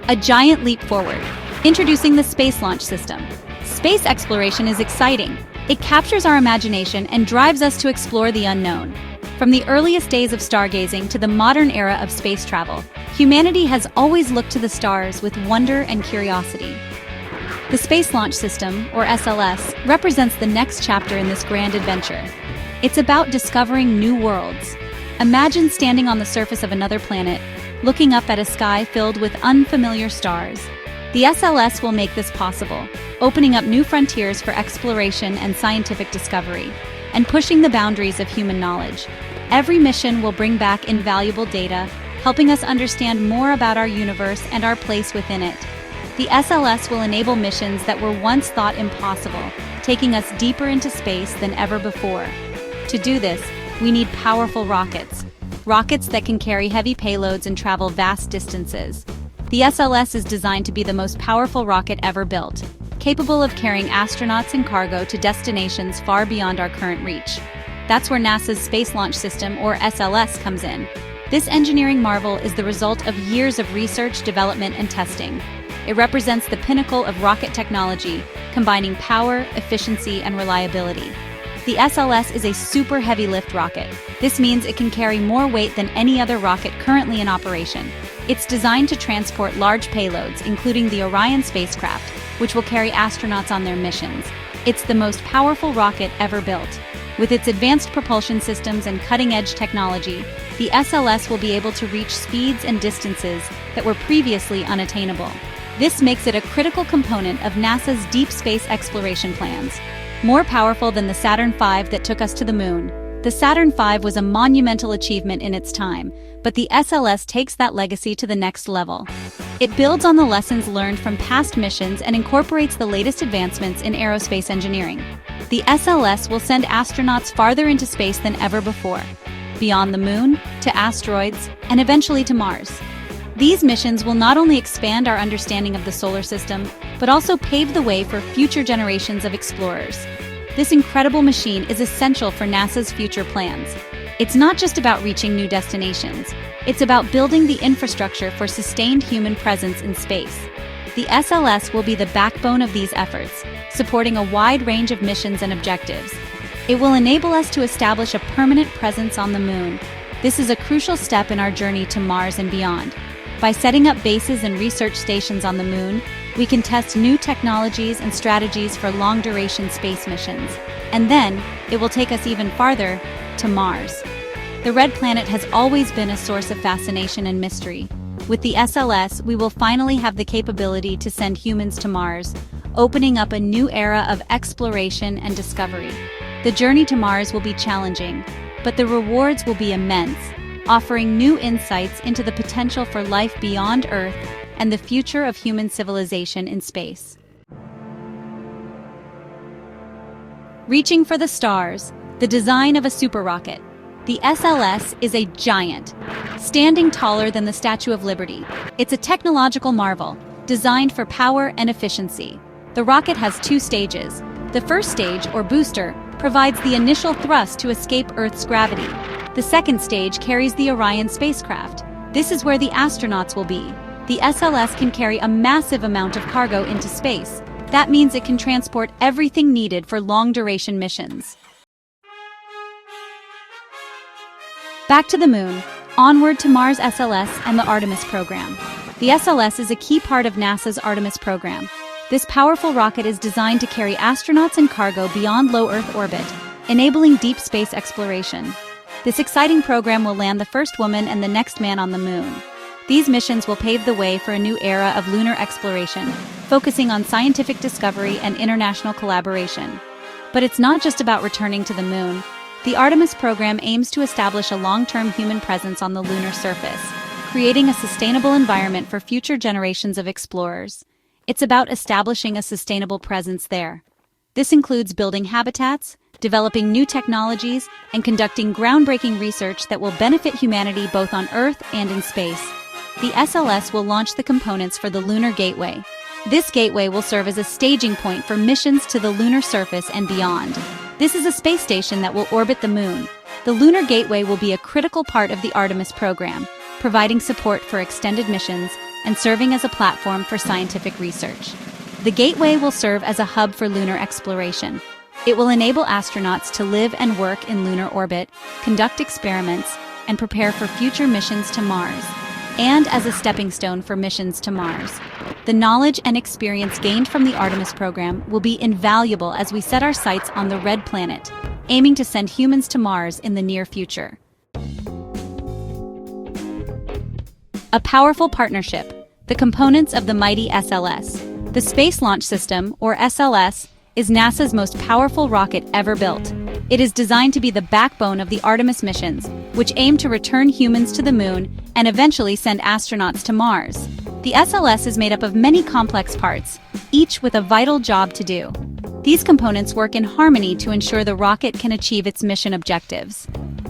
a giant leap forward. Introducing the Space Launch System. Space exploration is exciting. It captures our imagination and drives us to explore the unknown. From the earliest days of stargazing to the modern era of space travel, humanity has always looked to the stars with wonder and curiosity. The Space Launch System, or SLS, represents the next chapter in this grand adventure. It's about discovering new worlds. Imagine standing on the surface of another planet, looking up at a sky filled with unfamiliar stars. The SLS will make this possible, opening up new frontiers for exploration and scientific discovery, and pushing the boundaries of human knowledge. Every mission will bring back invaluable data, helping us understand more about our universe and our place within it. The SLS will enable missions that were once thought impossible, taking us deeper into space than ever before. To do this, we need powerful rockets. Rockets that can carry heavy payloads and travel vast distances. The SLS is designed to be the most powerful rocket ever built, capable of carrying astronauts and cargo to destinations far beyond our current reach. That's where NASA's Space Launch System, or SLS, comes in. This engineering marvel is the result of years of research, development, and testing. It represents the pinnacle of rocket technology, combining power, efficiency, and reliability. The SLS is a super heavy lift rocket. This means it can carry more weight than any other rocket currently in operation. It's designed to transport large payloads, including the Orion spacecraft, which will carry astronauts on their missions. It's the most powerful rocket ever built. With its advanced propulsion systems and cutting-edge technology, the SLS will be able to reach speeds and distances that were previously unattainable. This makes it a critical component of NASA's deep space exploration plans. More powerful than the Saturn V that took us to the moon, the Saturn V was a monumental achievement in its time, but the SLS takes that legacy to the next level. It builds on the lessons learned from past missions and incorporates the latest advancements in aerospace engineering. The SLS will send astronauts farther into space than ever before, beyond the moon, to asteroids, and eventually to Mars. These missions will not only expand our understanding of the solar system, but also pave the way for future generations of explorers. This incredible machine is essential for NASA's future plans. It's not just about reaching new destinations, it's about building the infrastructure for sustained human presence in space. The SLS will be the backbone of these efforts, supporting a wide range of missions and objectives. It will enable us to establish a permanent presence on the moon. This is a crucial step in our journey to Mars and beyond. By setting up bases and research stations on the moon, we can test new technologies and strategies for long-duration space missions. And then, it will take us even farther, to Mars. The Red Planet has always been a source of fascination and mystery. With the SLS, we will finally have the capability to send humans to Mars, opening up a new era of exploration and discovery. The journey to Mars will be challenging, but the rewards will be immense, offering new insights into the potential for life beyond Earth and the future of human civilization in space. Reaching for the stars, the design of a super rocket. The SLS is a giant, standing taller than the Statue of Liberty. It's a technological marvel, designed for power and efficiency. The rocket has two stages. The first stage, or booster, provides the initial thrust to escape Earth's gravity. The second stage carries the Orion spacecraft. This is where the astronauts will be. The SLS can carry a massive amount of cargo into space. That means it can transport everything needed for long-duration missions. Back to the moon, onward to Mars SLS and the Artemis Program. The SLS is a key part of NASA's Artemis Program. This powerful rocket is designed to carry astronauts and cargo beyond low Earth orbit, enabling deep space exploration. This exciting program will land the first woman and the next man on the moon. These missions will pave the way for a new era of lunar exploration, focusing on scientific discovery and international collaboration. But it's not just about returning to the moon. The Artemis program aims to establish a long-term human presence on the lunar surface, creating a sustainable environment for future generations of explorers. It's about establishing a sustainable presence there. This includes building habitats, developing new technologies, and conducting groundbreaking research that will benefit humanity both on Earth and in space. The SLS will launch the components for the Lunar Gateway. This gateway will serve as a staging point for missions to the lunar surface and beyond. This is a space station that will orbit the moon. The Lunar Gateway will be a critical part of the Artemis program, providing support for extended missions and serving as a platform for scientific research. The Gateway will serve as a hub for lunar exploration. It will enable astronauts to live and work in lunar orbit, conduct experiments, and prepare for future missions to Mars, and as a stepping stone for missions to Mars. The knowledge and experience gained from the Artemis program will be invaluable as we set our sights on the Red Planet, aiming to send humans to Mars in the near future. A powerful partnership. The components of the Mighty SLS. The Space Launch System, or SLS, is NASA's most powerful rocket ever built. It is designed to be the backbone of the Artemis missions, which aim to return humans to the Moon and eventually send astronauts to Mars. The SLS is made up of many complex parts, each with a vital job to do. These components work in harmony to ensure the rocket can achieve its mission objectives.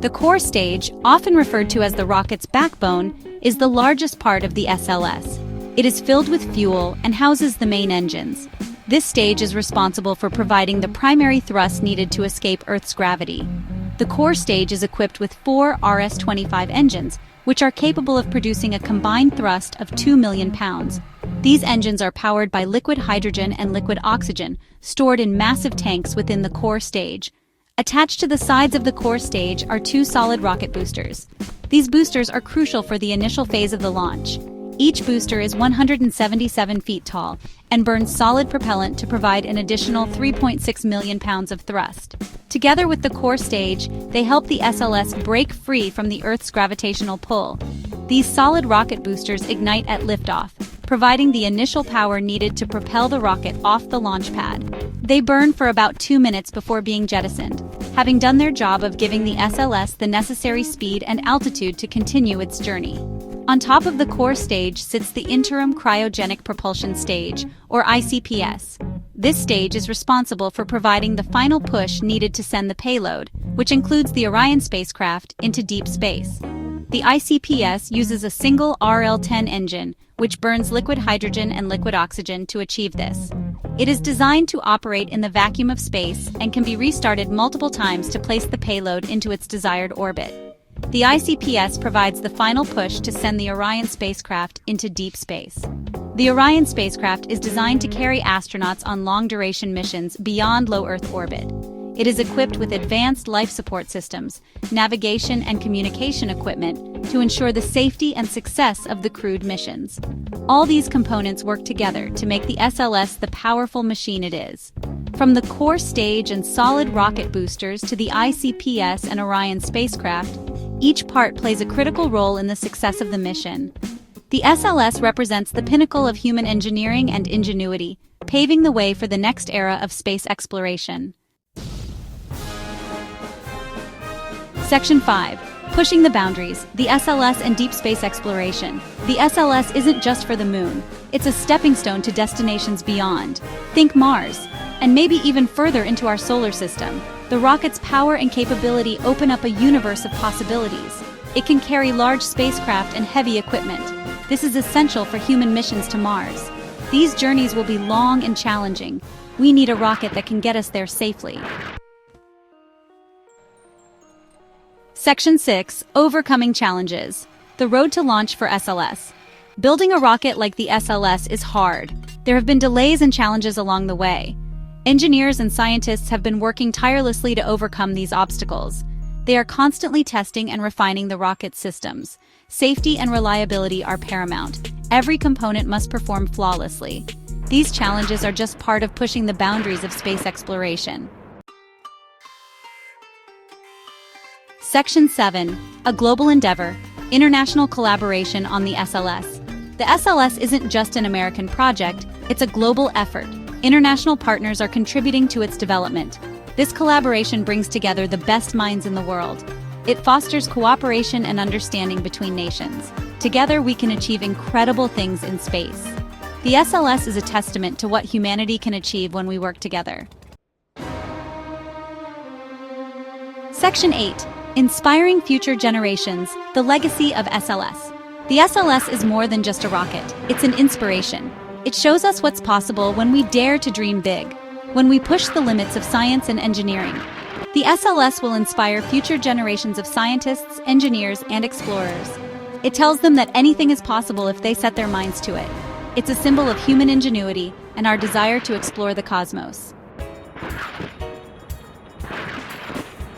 The core stage, often referred to as the rocket's backbone, is the largest part of the SLS. It is filled with fuel and houses the main engines. This stage is responsible for providing the primary thrust needed to escape Earth's gravity. The core stage is equipped with 4 RS-25 engines, which are capable of producing a combined thrust of 2 million pounds. These engines are powered by liquid hydrogen and liquid oxygen, stored in massive tanks within the core stage. Attached to the sides of the core stage are 2 solid rocket boosters. These boosters are crucial for the initial phase of the launch. Each booster is 177 feet tall and burns solid propellant to provide an additional 3.6 million pounds of thrust. Together with the core stage, they help the SLS break free from the Earth's gravitational pull. These solid rocket boosters ignite at liftoff, providing the initial power needed to propel the rocket off the launch pad. They burn for about 2 minutes before being jettisoned, having done their job of giving the SLS the necessary speed and altitude to continue its journey. On top of the core stage sits the Interim Cryogenic Propulsion Stage, or ICPS. This stage is responsible for providing the final push needed to send the payload, which includes the Orion spacecraft, into deep space. The ICPS uses a single RL-10 engine, which burns liquid hydrogen and liquid oxygen to achieve this. It is designed to operate in the vacuum of space and can be restarted multiple times to place the payload into its desired orbit. The ICPS provides the final push to send the Orion spacecraft into deep space. The Orion spacecraft is designed to carry astronauts on long-duration missions beyond low Earth orbit. It is equipped with advanced life support systems, navigation and communication equipment to ensure the safety and success of the crewed missions. All these components work together to make the SLS the powerful machine it is. From the core stage and solid rocket boosters to the ICPS and Orion spacecraft, each part plays a critical role in the success of the mission. The SLS represents the pinnacle of human engineering and ingenuity, paving the way for the next era of space exploration. Section 5. Pushing the boundaries, the SLS and deep space exploration. The SLS isn't just for the Moon. It's a stepping stone to destinations beyond. Think Mars, and maybe even further into our solar system. The rocket's power and capability open up a universe of possibilities. It can carry large spacecraft and heavy equipment. This is essential for human missions to Mars. These journeys will be long and challenging. We need a rocket that can get us there safely. Section 6. Overcoming challenges. The road to launch for SLS. Building a rocket like the SLS is hard. There have been delays and challenges along the way. Engineers and scientists have been working tirelessly to overcome these obstacles. They are constantly testing and refining the rocket systems. Safety and reliability are paramount. Every component must perform flawlessly. These challenges are just part of pushing the boundaries of space exploration. Section 7. A global endeavor. International collaboration on the SLS. The SLS isn't just an American project, it's a global effort. International partners are contributing to its development. This collaboration brings together the best minds in the world. It fosters cooperation and understanding between nations. Together, we can achieve incredible things in space. The SLS is a testament to what humanity can achieve when we work together. Section 8. Inspiring future generations, the legacy of SLS. The SLS is more than just a rocket. It's an inspiration. It shows us what's possible when we dare to dream big, when we push the limits of science and engineering. The SLS will inspire future generations of scientists, engineers, and explorers. It tells them that anything is possible if they set their minds to it. It's a symbol of human ingenuity and our desire to explore the cosmos.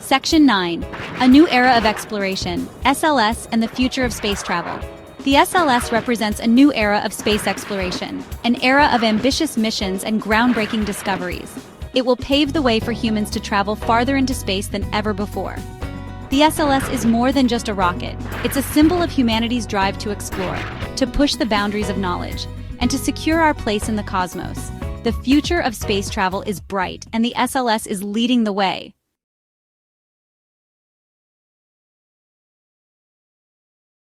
Section 9. A new era of exploration, SLS and the future of space travel. The SLS represents a new era of space exploration, an era of ambitious missions and groundbreaking discoveries. It will pave the way for humans to travel farther into space than ever before. The SLS is more than just a rocket. It's a symbol of humanity's drive to explore, to push the boundaries of knowledge, and to secure our place in the cosmos. The future of space travel is bright, and the SLS is leading the way.